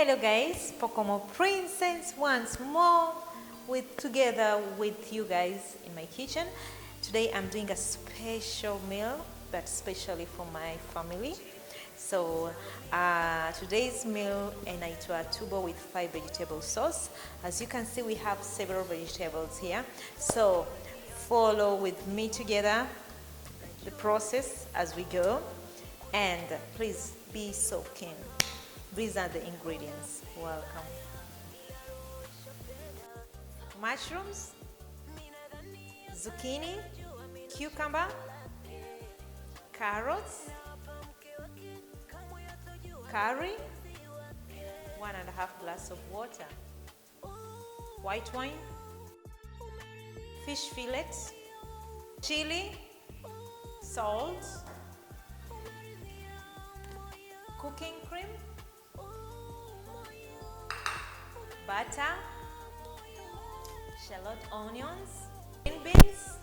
Hello guys, Pokomoprincess once more together with you guys in my kitchen. Today I'm doing a special meal, but especially for my family. So today's meal inaitwa Turbot with 5 vegetable sauce. As you can see, we have several vegetables here. So follow with me together the process as we go, and please be so keen. These are the ingredients. Welcome. Mushrooms, zucchini, cucumber, carrots, curry, 1.5 glass of water, white wine, fish fillets, chili, salt, cooking cream, butter, shallot onions, green beans,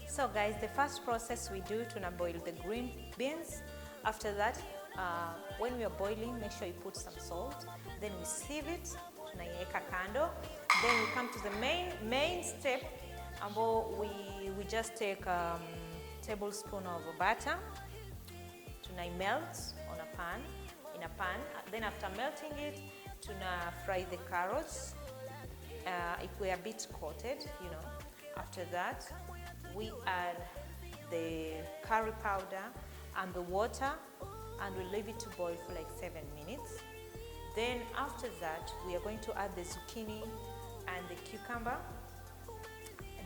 So guys, the first process we do to boil the green beans. After that, when we are boiling, make sure you put some salt. Then we sieve it, tunaiweka kando. Then we come to the main step, ambao we just take tablespoon of butter, tunai melt in a pan. Then after melting it, tuna fry the carrots. If we are a bit coated, After that, we add the curry powder and the water, and we leave it to boil for like 7 minutes. Then after that, we are going to add the zucchini and the cucumber.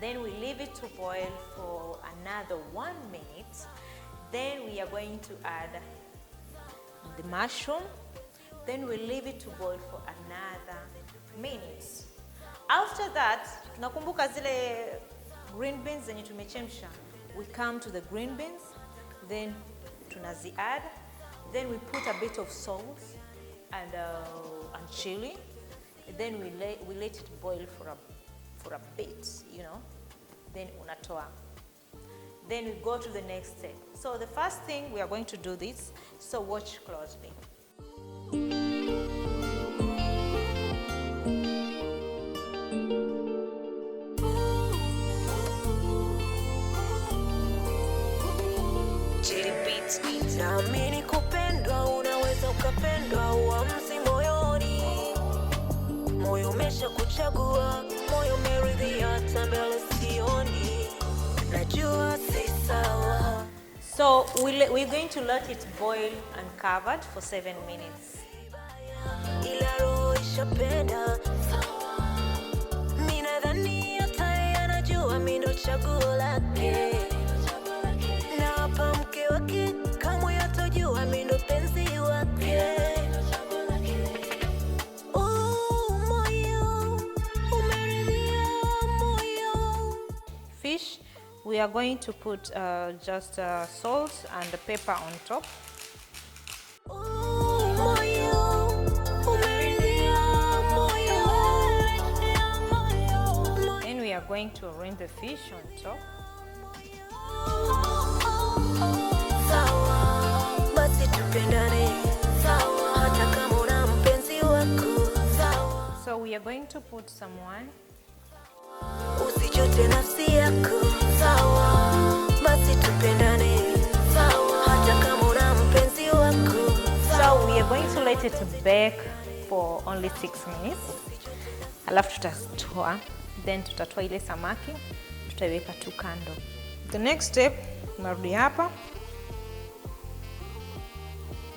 Then we leave it to boil for another 1 minute. Then we are going to add the mushroom. Then we leave it to boil for another minute. After that, tunakumbuka zile green beans zenye tumechemsha. We come to the green beans, then tunazi add, then we put a bit of salt and chili. Then we let it boil for a bit, Then unatoa. Then we go to the next step. So the first thing, we are going to do this, so watch closely. Naamini kupendwa, unaweza ukapendwa, uamuzi moyoni. Moyo umesha kuchagua, moyo umeridhia, hata mbele sioni. Najua si sawa. So we're going to let it boil uncovered for 7 minutes. Ila roho ishapenda. Mimi nadhani hata yeye anajua mimi ndo chaguo lake. Na hapa mke wake kamwe hatojua mimi ndo penzi wake. Fish, we are going to put just salt and pepper on top. Then we are going to rinse the fish on top. So we are going to put some wine. Usichote nafsi yako, sawa, basi tupendane, sawa, hata kama una mpenzi wako. So we are going to let it bake for only 6 minutes. Alafu tutatoa, then tutatoa ile samaki, tutaiweka tu kando. The next step, marudi hapa.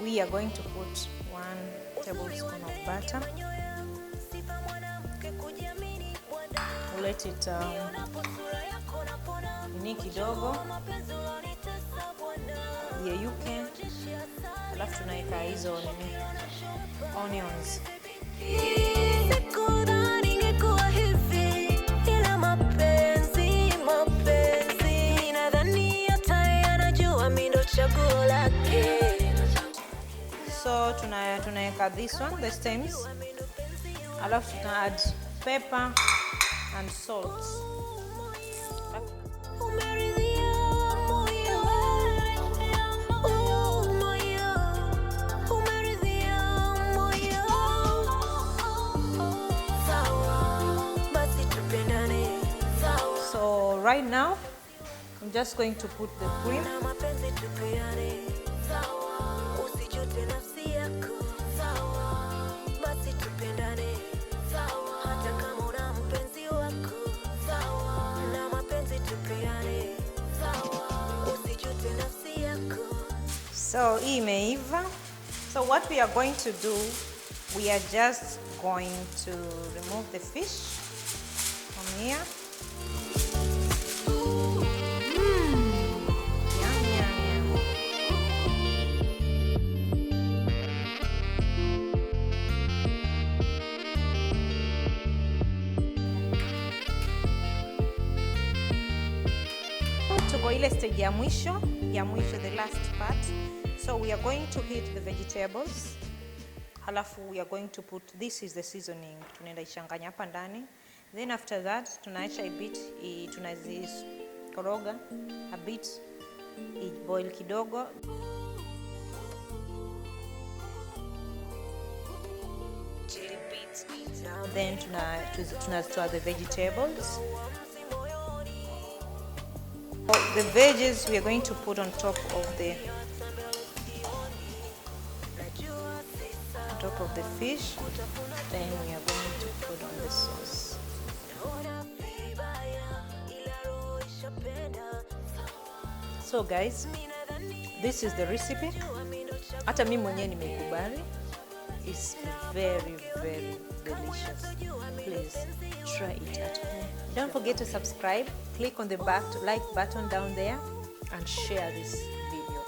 We are going to put 1 tablespoon of butter. let it nini kidogo yeyuke, alafu tunaweka hizo nini onions. So tunaweka this one, the stems, alafu tuna add pepper and salt. So right now I'm just going to put the cream. So hii imeiva. So what we are going to do, we are just going to remove the fish from here. Yum, yum, yum. Tuko ile stage ya mwisho, the last part. So we are going to heat the vegetables. Halafu we are going to put, this is the seasoning. Tunaenda ichanganya hapa ndani. Then after that, tunaacha a bit, tunazikoroga a bit, boil kidogo. Then tunatoa the vegetables. The veggies we are going to put on top of the fish. Then we are going to put on the sauce. So guys, this is the recipe. Hata mimi mwenyewe nimeikubali. It's very, very delicious. Please try it at home. Don't forget to subscribe. Click on the like button down there and share this video.